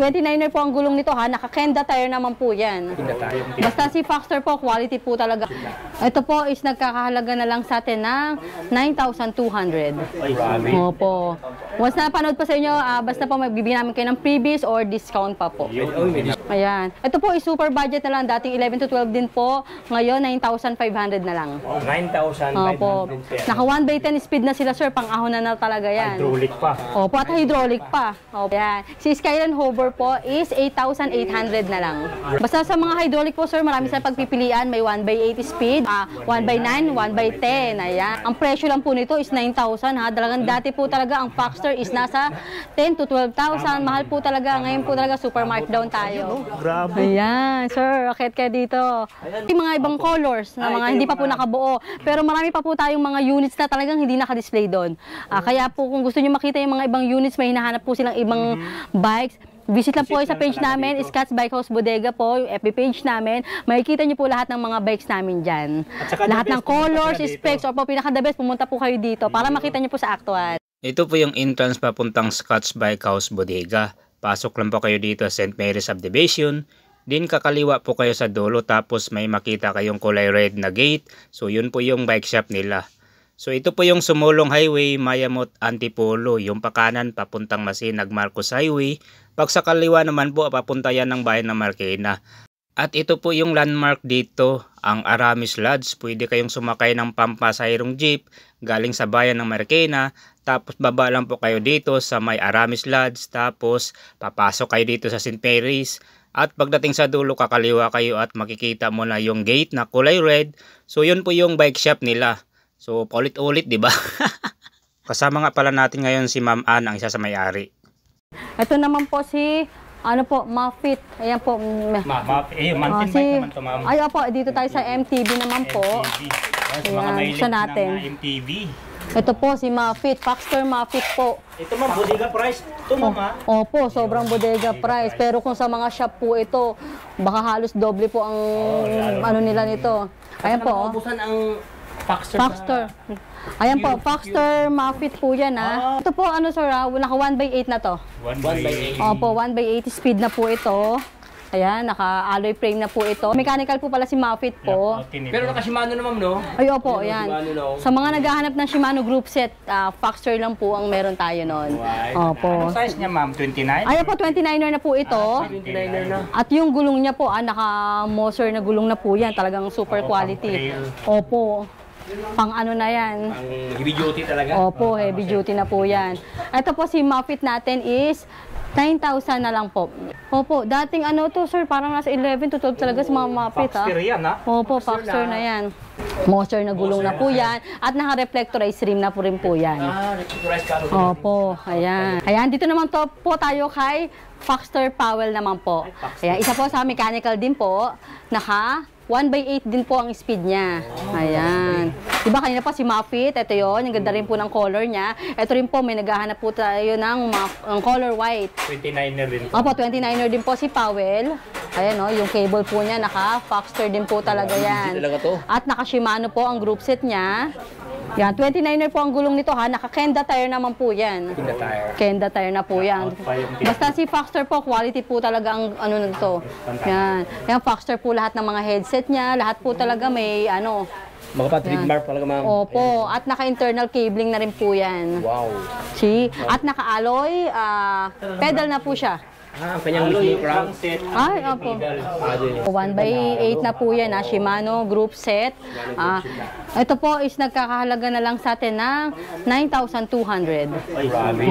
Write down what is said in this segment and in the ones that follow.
29er po ang gulong nito ha. Naka-Kenda tire naman po yan. Basta si Foxster po, quality po talaga. Ito po is nagkakahalaga na lang sa atin ng 9,200. Opo. Once na panood pa sa inyo, basta po magbibigyan namin kayo ng freebies or discount pa po. Ayan. Ito po is super budget na lang. Dating 11 to 12 din po. Ngayon, 9,500 na lang. 9,500. Opo. Naka 1x10 speed na sila, sir. Pang-ahon na talaga yan. Hydraulic pa. Opo, at hydraulic pa. Opo. Yan. Si Skyline Hover po is 8,800 na lang. Basta sa mga hydraulic po, sir, marami sa pagpipilian. May 1x8 speed, 1x9, 1x10. Ayan. Ang presyo lang po nito is 9,000 ha. Dalagang dati po talaga ang Foxster is nasa 10 to 12,000. Mahal po talaga. Ngayon po talaga super markdown tayo. Grabe. Ayan, sir. Akit kayo dito. Yung mga ibang colors na mga hindi pa po nakabuo. Pero marami pa po tayong mga units na talagang hindi naka-display doon. Kaya po kung gusto nyo makita yung mga ibang units, may hinahanap po silang ibang bikes. Visit lang po kayo sa page namin, Scott's Bike House Bodega po, yung FB page namin. Makikita nyo po lahat ng mga bikes namin dyan. Lahat ng colors, specs, o po pinaka-the best, pumunta po kayo dito para makita nyo po sa actual. Ito po yung entrance papuntang Scott's Bike House Bodega. Pasok lang po kayo dito sa St. Mary's Subdivision. Din kakaliwa po kayo sa dulo tapos may makita kayong kulay red na gate. So yun po yung bike shop nila. So ito po yung Sumulong Highway, Mayamot, Antipolo. Yung pakanan papuntang Masinag, Marcos Highway. Pag sa kaliwa naman po papunta yan ng bayan ng Marikina. At ito po yung landmark dito, ang Aramis Lodge. Pwede kayong sumakay ng pampasahirong jeep galing sa bayan ng Marikina. Tapos baba lang po kayo dito sa may Aramis Lodge. Tapos papasok kayo dito sa St. Mary's. At pagdating sa dulo, kakaliwa kayo at makikita mo na yung gate na kulay red. So yun po yung bike shop nila. So paulit-ulit, di ba? Kasama nga pala natin ngayon si Ma'am Ann, ang isa sa may-ari. Ito naman po si Mafit. Ayan po. Mountain bike naman to, ma'am. Ay, opo, dito tayo sa MTV naman po. Sa mga mahilig ng MTV. Ito po si Mafit, Foxster Mafit po. Ito ma'am, bodega price. Ito ma'am ha? Opo, sobrang bodega price. Pero kung sa mga shop po ito, baka halos doble po ang ano nila nito. Ayan po. Naubusan ang Foxster. Ayan po, Foxster Mafit po yan ha. Ito po ano sir, naka 1x8 na to. 1x8. Opo, 1x8 speed na po ito. Ayan, naka-alloy frame na po ito. Mechanical po pala si Mafit po. Pero naka-Shimano naman, no? Ay, opo, ayan. Sa mga naghahanap ng Shimano group set, Foxster lang po ang meron tayo nun. Opo. Anong size niya, ma'am? 29? Ay, opo, 29er na po ito. 29er na. At yung gulong niya po, naka-Moser na gulong na po yan. Talagang super quality. Opo. Pang ano na yan. Pang heavy duty talaga? Opo, heavy duty na po yan. Ito po si Mafit natin is 9,000 na lang po. Opo, dating ano to sir, parang nasa 11 to 12 talaga sa mga Mafit ha. Foxster yan ha? Opo, Foxster na yan. Moser na gulong na po yan. At naka-reflectorized rim na po rin po yan. Reflectorized ka. Opo, ayan. Ayan, dito naman to po tayo kay Foxster Powell naman po. Ayan, isa po sa mechanical din po. Naka 1x8 din po ang speed niya. Ayan. Diba kanina pa si Mafit, ito yun. Yung ganda rin po ng color niya. Ito rin po, may naghahanap po tayo ng color white. 29er din po. Opo, 29er din po si Powell. Ayan o, yung cable po niya, naka-Foxster din po talaga yan. At naka-Shimano po ang group set niya. Yan, 29er po ang gulong nito ha. Naka-Kenda tire naman po yan. Kenda tire. Kenda tire na po yan. Basta si Foxster po, quality po talaga ang ano nito. Yan. Yan, Foxster po lahat ng mga headset niya. Lahat po talaga may ano. Mga pa-trademark talaga, ma'am. Opo. At naka-internal cabling na rin po yan. Wow. See? At naka-alloy, pedal na po siya. Ang kanyang mismo crankset. Ay, opo. 1x8 na po yan, Shimano group set. Ito po is nagkakahalaga na lang sa atin ng 9,200.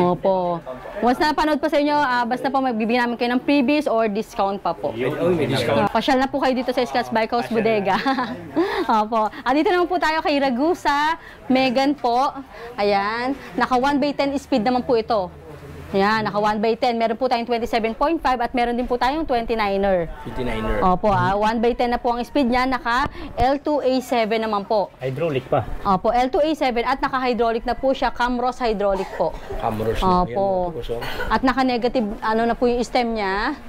Opo. Once na panood pa sa inyo, basta po magbibigyan namin kayo ng freebies or discount pa po. May discount. Pasyal na po kayo dito sa Scott's Bike House Bodega. Opo. At dito naman po tayo kay Ragusa, Megan po. Ayan. Naka 1x10 speed naman po ito. Yan, naka 1x10. Meron po tayong 27.5 at meron din po tayong 29er. 29er. Opo, 1x10 na po ang speed niya. Naka L2A7 naman po. Hydraulic pa. Opo, L2A7 at naka-hydraulic na po siya. Camros hydraulic po. Camros. Opo. At naka-negative, ano na po yung stem niya.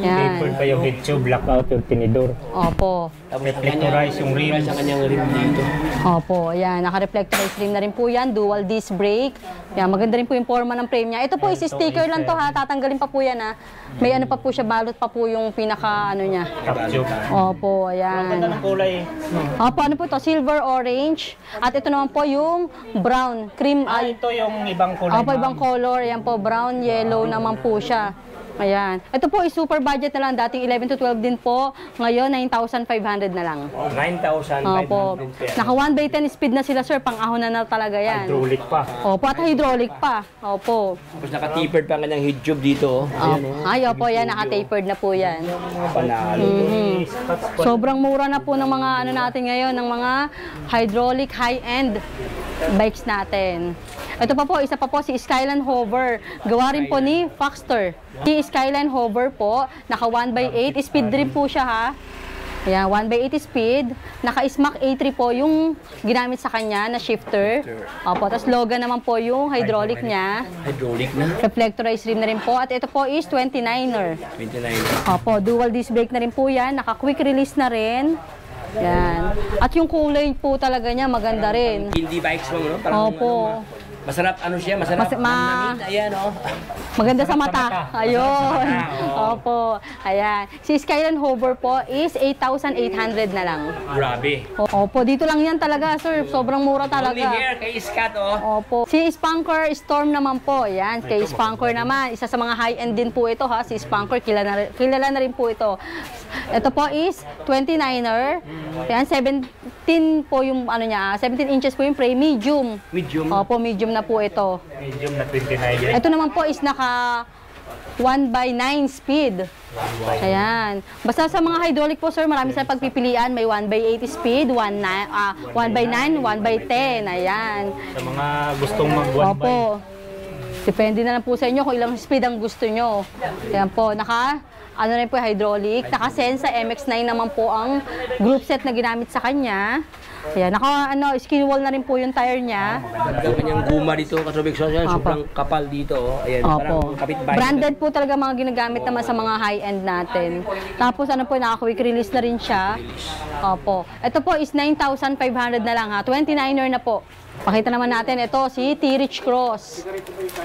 Yan. Tapered pa yung head tube, blackout yung tinidor. Opo. Reflectorize yung rim. Sa kanyang rim dito. Opo, ayan, naka-reflectorized rim na rin po yan, dual disc brake. Yan, maganda rin po yung forma ng frame niya. Ito po is sticker lang to ha, tatanggalin pa po yan ha. May ano pa po siya, balot pa po yung pinaka ano niya. Top tube. Opo, Ang ganda ayan. ng kulay. Opo, ano po to? Silver orange. At ito naman po yung brown, cream ay. Ito yung ibang kulay. Opo, ibang color. Ayan po, brown, yellow naman po siya. Ayan. Ito po is super budget na lang. Dating 11 to 12 din po. Ngayon, 9,500 na lang. 9,500 Opo. pesos. Naka 1x10 speed na sila, sir. Pang-ahon na talaga yan. Hydraulic pa. Opo, at hydraulic pa. Opo. Tapos naka-tapered pa ang kanyang head tube dito. Ay, opo, yan. Naka-tapered na po yan. Panalo. Mhm. Sobrang mura na po ng mga ano natin ngayon, ng mga hydraulic high-end bikes natin. Ito pa po, isa pa po si Skyline Hover. Gawa rin po ni Foxter. Si Skyline Hover po, naka 1x8. Speed rin po siya ha. Ayan, 1x8 speed. Naka-SMAC A3 po yung ginamit sa kanya na shifter. Opo, tapos Logan naman po yung hydraulic niya. Hydraulic na. Reflectorized rim na rin po. At ito po is 29er. 29. Opo, dual disc brake na rin po yan. Naka-quick release na rin. Yan. At yung kulay po talaga niya maganda rin. Hindi bikes mo, no? Parang, Opo. masarap, ano siya? Masarap. Ayan, oh. Maganda sa mata. Ayun. Opo. Ayan. Si Skyline Hover po is 8,800 na lang. Grabe. Opo, dito lang yan talaga, sir. Sobrang mura Only talaga. here kay Scott, oh. Opo. Si Spunker Storm naman po. Yan. Kay Spunker naman. Isa sa mga high-end din po ito ha. Si Spunker, kilala na rin po ito. Ito po is 29er. Yan, 17 po yung ano niya. 17 inches po yung frame. Medium. Medium. Opo, medium na po ito. Medium na 29. Ito naman po is naka 1x9 speed. Ayan. Basta sa mga hydraulic po, sir, marami sa pagpipilian. May 1x8 speed, 1x9, 1x10. Ayan. Sa mga gustong mag-one by. Opo. Depende na lang po sa inyo kung ilang speed ang gusto nyo. Ayan po. Ano rin po hydraulic. Naka-Sensa MX-9 naman po ang group set na ginamit sa kanya. Ayan, skin wall na rin po yung tire niya. Ang kanyang guma dito, kasubik so yan, sobrang kapal dito, oh. Ayan, Opo. parang kapit-bahay. Branded po talaga mga ginagamit naman sa mga high-end natin. Tapos ano po, naka-quick release na rin siya. Opo. Ito po is 9,500 na lang ha. 29er na po. Pakita naman natin, ito si T-Rich Cross.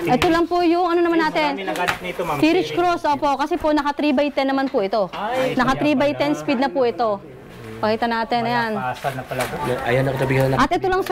Ito lang po yung ano naman natin. Marami naganap nito, ma'am. T-Rich Cross, opo. Kasi po naka 3x10 naman po ito. Naka 3x10 speed na po ito. Pakita natin, ayan. Pasal na pala. Ayan, nakatabihan na. At ito lang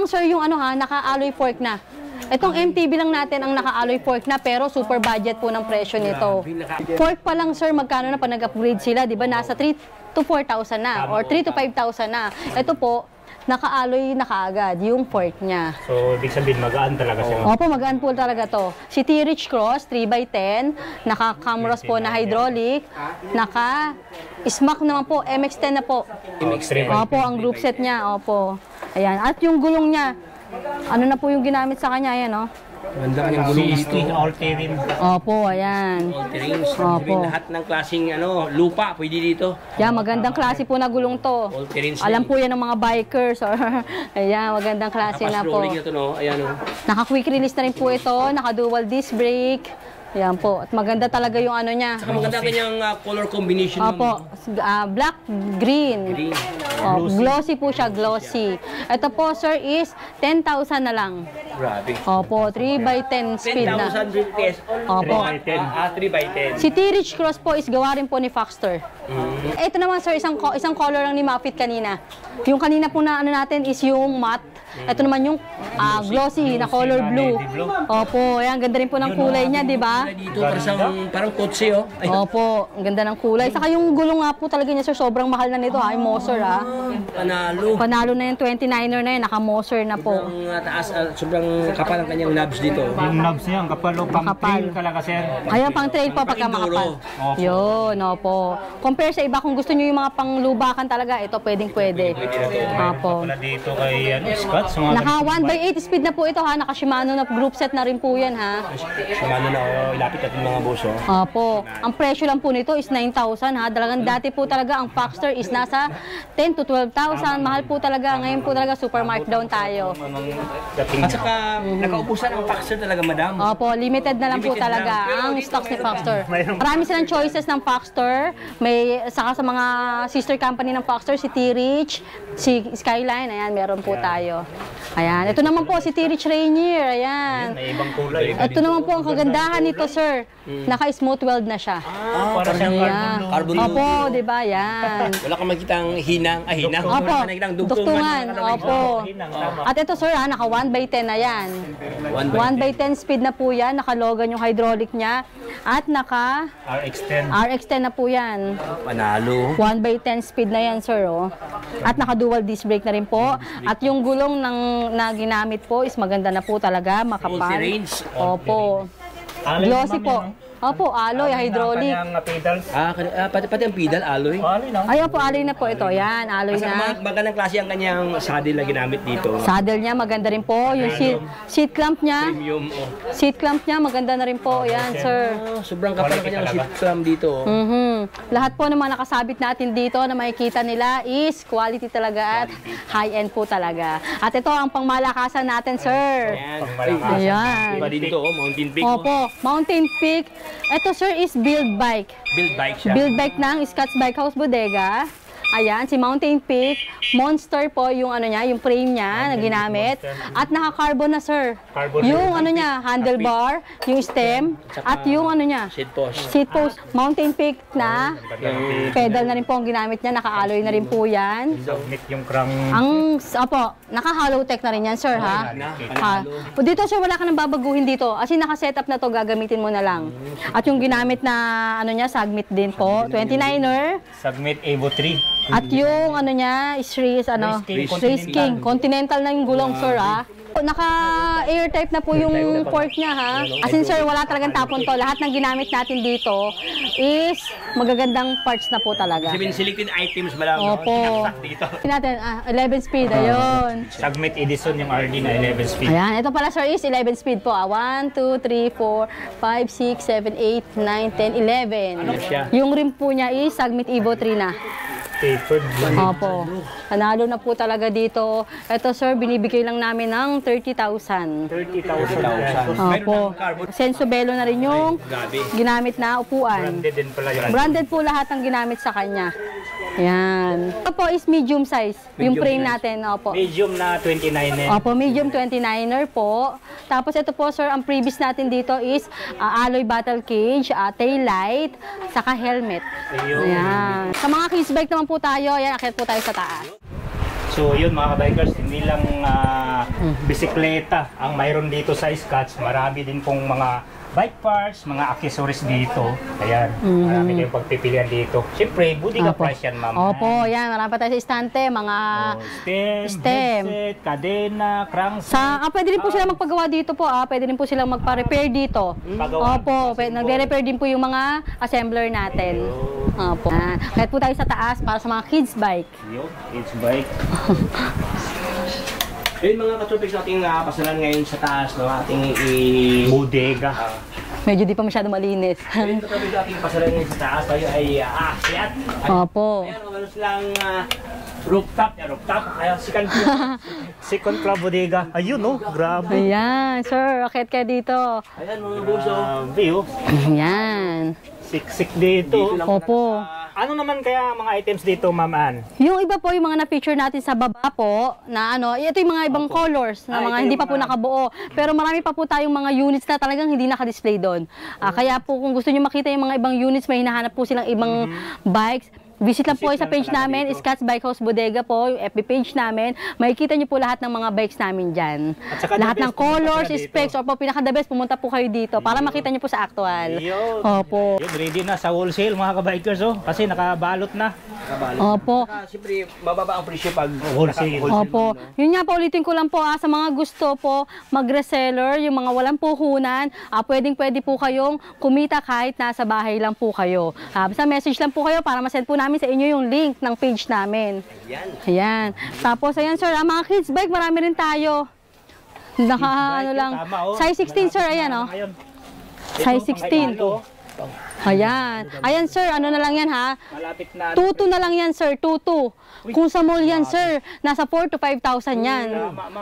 sir yung ano ha, naka-alloy fork na. Itong MTB lang natin ang naka-alloy fork na pero super budget po ng presyo nito. Fork pa lang sir, magkano na pa nag-upgrade sila, 'di ba? Nasa 3 to 4,000 na or 3 to 5,000 na. Ito po, naka-alloy na kaagad yung fork niya. So, ibig sabihin, magaan talaga siya. Opo, magaan po talaga to. Si T-Rich Cross, 3x10, naka-Camros po na hydraulic, naka-SMAC naman po, MX-10 na po. MX-3. Opo, ang group set niya, opo. Ayan, at yung gulong niya, ano na po yung ginamit sa kanya, ayan, oh. Ganda kanyang gulong dito. CST, all-terrain. Opo, ayan. All-terrains. Opo. Sabihin, lahat ng klaseng lupa, pwede dito. Yan, magandang klase po na gulong to. All-terrains. Alam po yan ng mga bikers. Or, ayan, magandang klase na po. Rolling na to, no? Ayan, oh. Naka-quick release na rin po ito, naka-dual disc brake. Ayan po, at maganda talaga yung ano niya. Saka maganda kanyang color combination. Opo, black, green. Green. Oh, glossy po siya, glossy. Ito po, sir, is 10,000 na lang. Grabe. Opo, 3x10 speed na. 10,000 pesos. Opo. 3x10. Si T-Rich Cross po is gawa rin po ni Foxter. Ito naman, sir, isang color lang ni Mafit kanina. Yung kanina po na ano natin is yung matte. Ito naman yung glossy na color blue. Opo, ayan, ganda rin po ng kulay niya, di ba? Dito, parang kotse, oh. Ay, Opo, ang ganda ng kulay. Saka yung gulong nga po talaga niya, sir, sobrang mahal na nito, ha? Yung Moser, ha? panalo. Panalo na yung 29er na yun, naka-Moser na po. Ang taas, sobrang kapal ang kanyang knobs dito. Yung knobs niya, ang kapal, pang Makapal. trail talaga, sir. Ayan, pang trail po pagka Pang-enduro. makapal. Yun, opo. Compare sa iba, kung gusto nyo yung mga panglubakan talaga, ito pwedeng-pwede. Opo. Wala dito kay Scott. Scotch, mga Naka 1/8 speed na po ito ha. Naka Shimano na group set na rin po yan ha. Shimano na, ilapit natin mga boss, oh. Opo. Ang presyo lang po nito is 9,000 ha. Dalagang dati po talaga ang Foxter is nasa 10 to 12,000. Mahal po talaga. Ngayon po talaga super markdown tayo. At saka, nakaupusan ang Foxter talaga, madam. Opo, limited na lang po Limited talaga lang. Pero ang dito stocks ni meron Foxter. Mayroon. Marami silang choices ng Foxter. May saka sa mga sister company ng Foxter, si T-Rich, si Skyline, ayan, meron po tayo. Ayan, ito naman po si T-Rich Rainier, ayan. May ibang kulay. Ito naman po ang kagandahan nito, sir. Naka-smooth weld na siya. Para siyang Ayan. Carbon Opo, di ba? Yan. Wala kang makitang hinang. Opo, Wala kang makitang dugtungan. Opo. Tama. At ito, sir, ha, naka 1/10 na yan. 1/10 speed na po yan. Nakalogan yung hydraulic niya. At naka RX10. RX10 na po yan. Panalo. 1/10 speed na yan, sir. Oh. At naka-dual disc brake na rin po. At yung gulong na ginamit po is maganda na po talaga, makapal. Multi-range. Opo. Alay, Glossy ma'am, po. yan, Opo, alloy, hydraulic. Kanyang pedals. Pati ang pedal, alloy. Alay na. Ay, opo, alloy na po ito. Yan, alloy Kasi na. magandang klase ang kanyang saddle na ginamit dito. Saddle niya, maganda rin po. Yung seat clamp niya, Premium, oh. seat clamp niya, maganda na rin po. Yan, sir. Sobrang kapal ang kanyang seat clamp dito. Lahat po ng mga nakasabit natin dito na makikita nila is quality talaga at high-end po talaga. At ito ang pangmalakasan natin, sir. Ayan. Ayan. Iba din ito, oh, Mountain Peak. Oh. Opo, Mountain Peak. Ito, sir, is build bike. Build bike siya. Build bike ng Scotch Bike House Bodega. Ayan, si Mountain Peak. Monster po yung ano niya, yung frame niya na ginamit. At naka-carbon na, sir. Carbon. Yung ano niya, handlebar, yung stem, at yung ano niya, Seat post. seat post. Mountain Peak na pedal na rin po ang ginamit niya. Naka-alloy na rin po yan. Submit yung crank. Ang, opo, naka-hollow tech na rin yan, sir, ha? Ha. Dito, sir, wala ka nang babaguhin dito. As in, naka-setup na to, gagamitin mo na lang. At yung ginamit na, ano niya, Sagmit din po. 29er. Submit Evo 3. At yung, ano niya, is ano, Race King. Continental na yung gulong, sir, ha? Naka-air type na po yung fork niya, ha? As in, sir, wala talagang tapon to. Lahat ng ginamit natin dito is magagandang parts na po talaga. Sabihin, selected items ba lang? Opo. Dito. Natin, 11 speed, ayun. Submit Edison yung RD na 11 speed. Ayan, ito pala, sir, is 11 speed po. 1, 2, 3, 4, 5, 6, 7, 8, 9, 10, 11. siya? Yung rim po niya is Sagmit Evo 3 na. Tapered. Opo. Panalo na po talaga dito. Ito, sir, binibigay lang namin ng 30,000. 30,000. Opo. Sensobelo na rin yung Gabi. ginamit na upuan. Branded din pala yun. Branded po lahat ng ginamit sa kanya. Yan. Ito po is medium size. Yung frame natin, opo. Medium na 29 Opo, medium 29er po. Tapos ito po, sir, ang previous natin dito is alloy battle cage, tail light, saka helmet. Ayun. Ayan. Sa mga kids bike naman po tayo, ayan, akit po tayo sa taas. So yun mga kabikers, hindi lang bisikleta ang mayroon dito sa Scotch. Marami din pong mga bike parts, mga accessories dito. Ayan, marami din pagpipilian dito. Siyempre, Bodega Opo. price yan, ma'am. Opo, yan, marami pa tayo sa istante, mga... Stem, headset, kadena, crankshaft. Pwede rin po sila magpagawa dito po, pwede rin po silang magpa-repair dito. Pagawa. Opo, nagre-repair din po yung mga assembler natin. Opo. Kahit po tayo sa taas para sa mga kids bike. Yun, it's bike. Ayun mga katropics nating pasalan ngayon sa taas, no? Ating Bodega. Medyo di pa masyado malinis. Ayun katropics nating pasalan ngayon sa taas, tayo ay aakyat. Opo. Ayan, meron silang rooftop. Ayan, second floor. Second club Bodega. Ayun, oh, grabe. Ayan, sir, akit ka dito. Ayan mga buso. View. Ayan. Siksik dito. Opo. Ano naman kaya mga items dito, Ma'am Ann? Yung iba po, yung mga na-feature natin sa baba po, na ano, ito yung mga ibang colors, na mga hindi pa po nakabuo. Pero marami pa po tayong mga units na talagang hindi naka-display doon. Kaya po kung gusto nyo makita yung mga ibang units, may hinahanap po silang ibang bikes, visit lang po kayo sa page namin, Scotch Bike House Bodega po, yung FB page namin. Makikita nyo po lahat ng mga bikes namin dyan. At saka Lahat the ng best, pumunta colors, sila dito. specs, or po pinaka-the best, pumunta po kayo dito para makita nyo po sa actual. Yun. Opo. Yun, ready na sa wholesale mga kabikers, oh. Kasi nakabalot na. Opo. Siyempre, mababa ang presyo pag Wholesale. Opo. Yun nga po, ulitin ko lang po sa mga gusto po mag-reseller, yung mga walang puhunan, pwede po kayong kumita kahit nasa bahay lang po kayo. Basta message lang po kayo para masend po namin namin sa inyo yung link ng page namin. Yan. Ayan. Tapos, ayan sir, mga kids bike, marami rin tayo. Ano lang. Size 16 sir, ayan oh. Size 16. Ayan. Ayan sir, ano na lang yan ha? Malapit na. 2-2 na lang yan sir, 2-2. Kung sa mall yan sir, nasa 4 to 5,000 yan.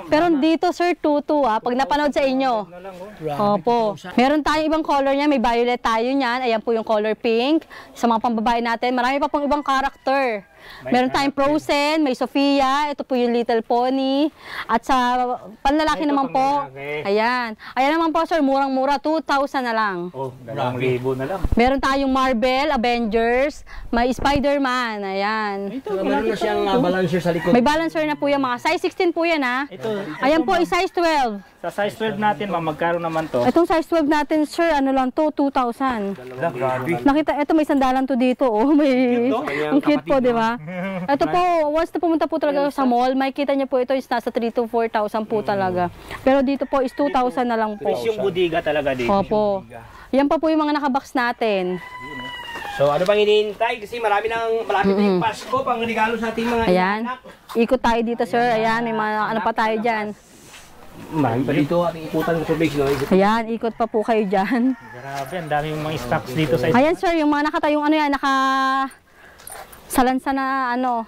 Pero dito sir, 2-2 ha, pag napanood sa inyo. Opo. Meron tayong ibang color niya, may violet tayo niyan. Ayan po yung color pink. Sa mga pambabae natin, marami pa pong ibang character. Meron tayong Frozen, may Sofia, ito po yung Little Pony. At sa panlalaki naman po, ayan. Ayan naman po sir, murang-mura, 2,000 na lang. Oh, 2,000 na lang. Meron tayong Marvel, Avengers, may Spider-Man, ayan. Meron na siyang balancer sa likod. May balancer na po yan, mga size 16 po yan ha. Ayan po, size 12. Sa size 12 natin, ma'am, magkano naman to? Itong size 12 natin sir, ano lang to, 2,000. Nakita, ito may sandalan to dito, oh. May, ang cute po, di ba? Ito po, once na pumunta po talaga sa mall, makikita niyo po ito is nasa 3,000 to 4,000 po talaga. Pero dito po is 2,000 na lang po. Yung budiga talaga dito. Opo. Yan pa po yung mga nakabox natin. So ano bang hinihintay? Kasi malapit na yung Pasko, pang regalo sa ating mga Ayan. anak. Ikot tayo dito sir, ayan, may mga ano pa tayo dyan. Marami pa dito ating ikutan sa tubig. No? Ayan, ikot pa po kayo dyan. Grabe, ang daming mga stocks dito sa Ayan sir, yung mga nakatayong ano yan, salansa na ano.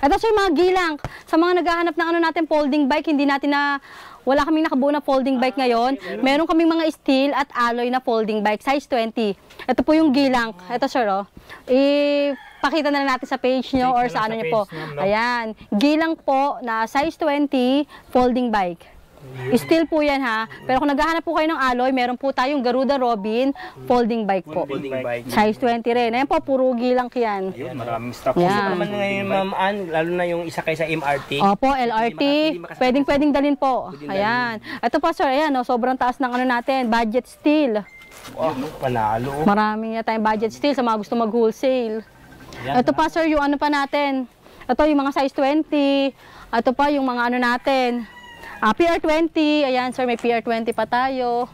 Ito sir, mga gilang. Sa mga naghahanap ng ano natin, folding bike, hindi natin wala kaming nakabuo na folding bike ngayon. Meron kaming mga steel at alloy na folding bike, size 20. Ito po yung gilang. Ito sir, oh. Pakita na lang natin sa page nyo or sa ano nyo po. Ayan, gilang po na size 20 folding bike. Steel po yan ha. Pero kung naghahanap po kayo ng alloy, meron po tayong Garuda Robin folding bike po. Size 20 rin. Ayan po, puro gilang yan. Yun, maraming stocks. Yan. Naman ngayon, Ma'am Ann, lalo na yung isa kay sa MRT. Opo, LRT. Pwedeng dalhin po. Ayan. Ito pa sir, ayan, oh, sobrang taas ng ano natin, budget steel. Oh, panalo. Maraming na tayong budget steel sa mga gusto mag-wholesale. Ito pa sir, yung ano pa natin. Ito yung mga size 20. Ito pa yung mga ano natin. PR20, ayan sir, may PR20 pa tayo.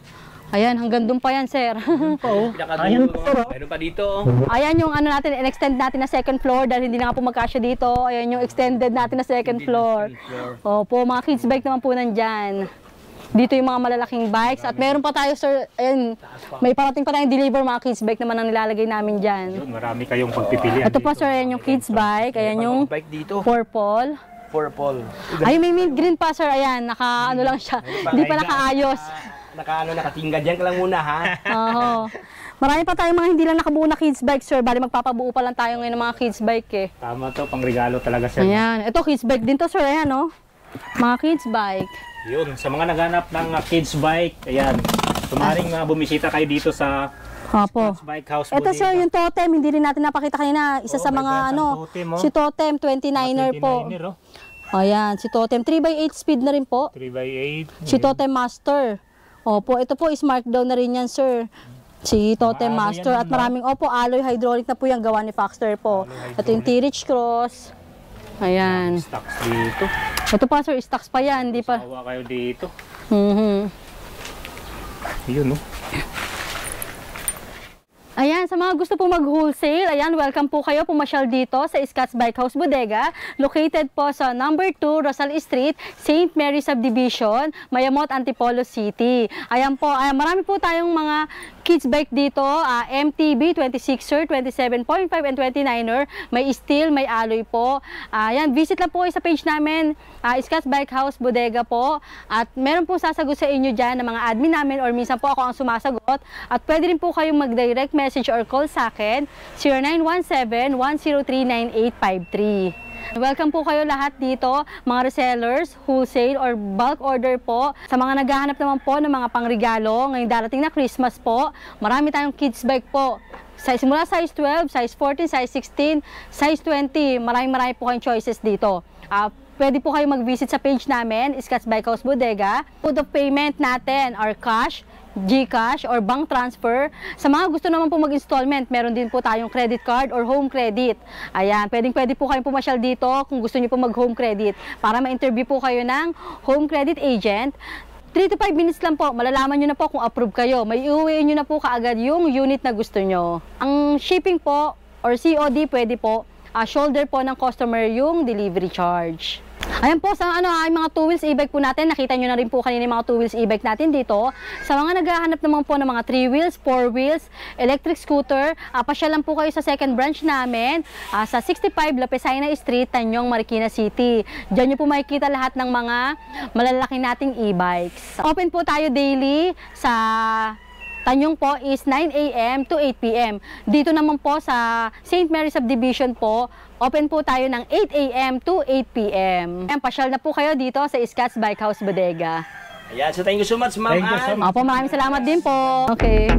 Ayan, hanggang doon pa yan sir. Ayan, meron pa dito. Ayan yung ano natin, in-extend natin na second floor dahil hindi na nga po magkasya dito. Ayan yung extended natin na second floor. Opo, mga kids bike naman po nandyan. Dito yung mga malalaking bikes. At meron pa tayo sir, ayan, may parating pa tayong deliver mga kids bike naman ang nilalagay namin dyan. Yun, marami kayong pagpipilian. Ito pa sir, ayan yung kids bike. Ayan yung purple. Ay, may mint green pa sir, ayan, ano lang siya, hindi pa nakaayos. Nakatingga dyan ka lang muna ha. Oo. Marami pa tayong mga hindi lang nakabuo na kids bike sir, bali magpapabuo pa lang tayo ngayon ng mga kids bike eh. Tama to, pang regalo talaga sir. Ayan, ito kids bike din to sir, ayan oh. Mga kids bike. Yun, sa mga naghanap ng kids bike, ayan, tumaring bumisita kayo dito sa Opo. Bike House Ito Bodega. sir, yung totem, hindi rin natin napakita kanina. Isa sa mga ano, totem, oh. si totem, 29er po. 29er, oh. Ayan, si totem, 3x8 speed na rin po. 3x8. Si totem master. Opo, ito po is markdown na rin yan sir. Si totem master at maraming, opo, alloy hydraulic na po yung gawa ni Foxter po. Ito yung T-Rich Cross. Ayan. Stocks dito. Ito pa sir, stocks pa yan, hindi pa. Sawa kayo dito. Yun, no? Ayan, sa mga gusto po mag-wholesale, ayan, welcome po kayo pumasyal dito sa Scott's Bike House Bodega, located po sa number 2 Rosal Street, St. Mary Subdivision, Mayamot, Antipolo City. Ayan po, marami po tayong mga kids bike dito, MTB, 26er, 27.5 and 29er, may steel, may alloy po. Ayan, visit lang po kayo sa page namin, Scott's Bike House Bodega po, at meron po sasagot sa inyo dyan ng mga admin namin or minsan po ako ang sumasagot, at pwede rin po kayong mag-direct message or call sa akin, 0917-103-9853. Welcome po kayo lahat dito, mga resellers, wholesale or bulk order po. Sa mga naghahanap naman po ng mga pangregalo, ngayong darating na Christmas po, marami tayong kids bike po. Mula size 12, size 14, size 16, size 20, marami po kayong choices dito. Pwede po kayo mag-visit sa page namin, Scott's Bike House Bodega. Mode of payment natin are cash, GCash or bank transfer. Sa mga gusto naman po mag-installment, meron din po tayong credit card or home credit. Ayan, pwede po kayong pumasyal dito kung gusto niyo po mag-home credit para ma-interview po kayo ng home credit agent. 3 to 5 minutes lang po, malalaman nyo na po kung approve kayo. May iuwiin nyo na po kaagad yung unit na gusto nyo. Ang shipping po or COD pwede po. shoulder po ng customer yung delivery charge. Ayan po, sa yung mga 2 wheels e-bike po natin, nakita nyo na rin po kanina yung mga 2 wheels e-bike natin dito. Sa mga naghahanap naman po ng mga 3 wheels, 4 wheels, electric scooter, pasyal lang po kayo sa second branch namin, sa 65 Lapesina Street, Tanyong, Marikina City. Diyan nyo po makikita lahat ng mga malalaki nating e-bikes. Open po tayo daily sa Tanyong po is 9 a.m. to 8 p.m. Dito naman po sa St. Mary Subdivision po, open po tayo ng 8 a.m. to 8 p.m. Pasyal na po kayo dito sa Scotts Bike House Bodega. Ayan, so thank you so much, ma'am. Thank you so much. Opo, maraming salamat din po. Okay.